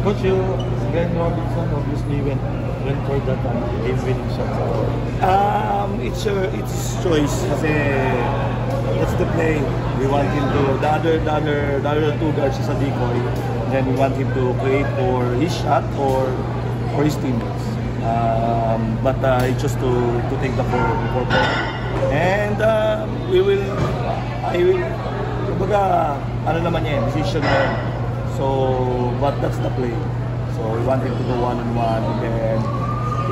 Coach, you, Glenn Robinson obviously went for that game-winning shot. It's choice kasi that's the play. We want him to, the other two guards is a decoy. Then we want him to create for his shot or for his teammates. But he chose to take the four point. And I will, kumbaga, ano naman yan, decision na yan. So, but that's the play. So we want him to go one-on-one, and then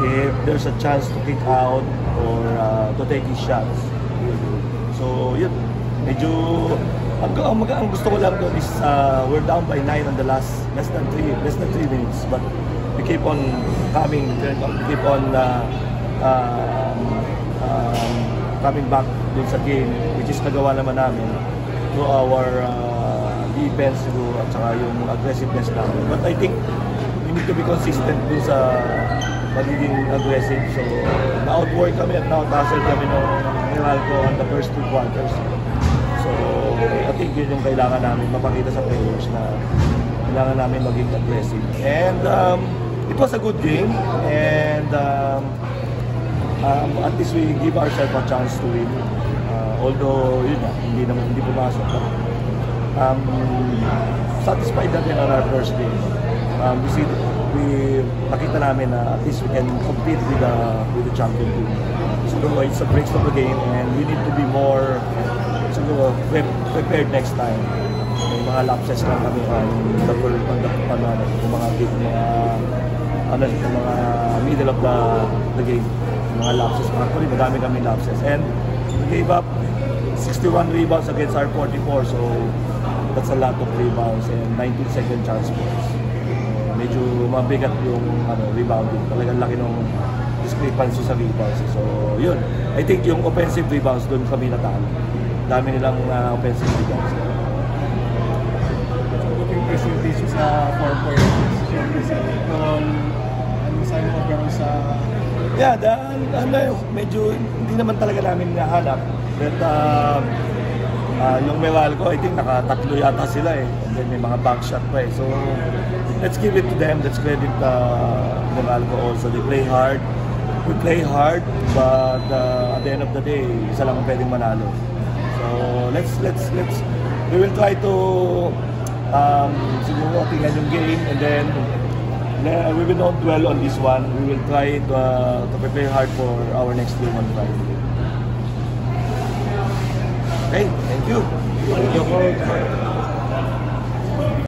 if there's a chance to kick out or to take his shots, so yun, medyo ang gusto ko lang doon is we're down by 9 on the last less than 3 minutes, but we keep on coming, keep on coming back dun sa game, which is nagawa naman namin through our defense at saka yung aggressiveness namin. But I think we need to be consistent dun sa magiging aggressive. So, na-outwork kami at na-out-hustle kami ng Meralco on the first 2 quarters. So, I think yun yung kailangan namin mapakita sa players na kailangan namin maging aggressive. And it was a good game, and at least we give ourselves a chance to win. Although, yun na, hindi pumasok. Satisfied natin on our first game. Nakita namin na at least we can compete with the champion team. Siguro it's a breaks of the game, and we need to be more prepared next time. May mga lapses lang kami on the mga middle of the game. Mga lapses, actually madami kami lapses, and we gave up 61 rebounds against our 44, so that's a lot of rebounds and 19-second chance points. Medyo mabigat yung rebounding. Talagang laki ng discrepancy sa rebounds. So, yun. I think yung offensive rebounds doon kami natalo. Dami nilang offensive rebounds. So, looking percentage sa 4 points. Ano sa'yo mo overall sa... Yeah, medyo hindi naman talaga namin nahanap. But, yung Meralco, I think nakatatlo yata sila eh. And then may mga back shot pa eh. So, let's give it to them. Let's credit Meralco also. They play hard. We play hard, but at the end of the day, isa lang ang pwedeng manalo. So, we will try to siguro tingnan yung game, and then we will not dwell on this one. We will try to prepare hard for our next game on Friday. Okay, thank you. Thank you, Coach.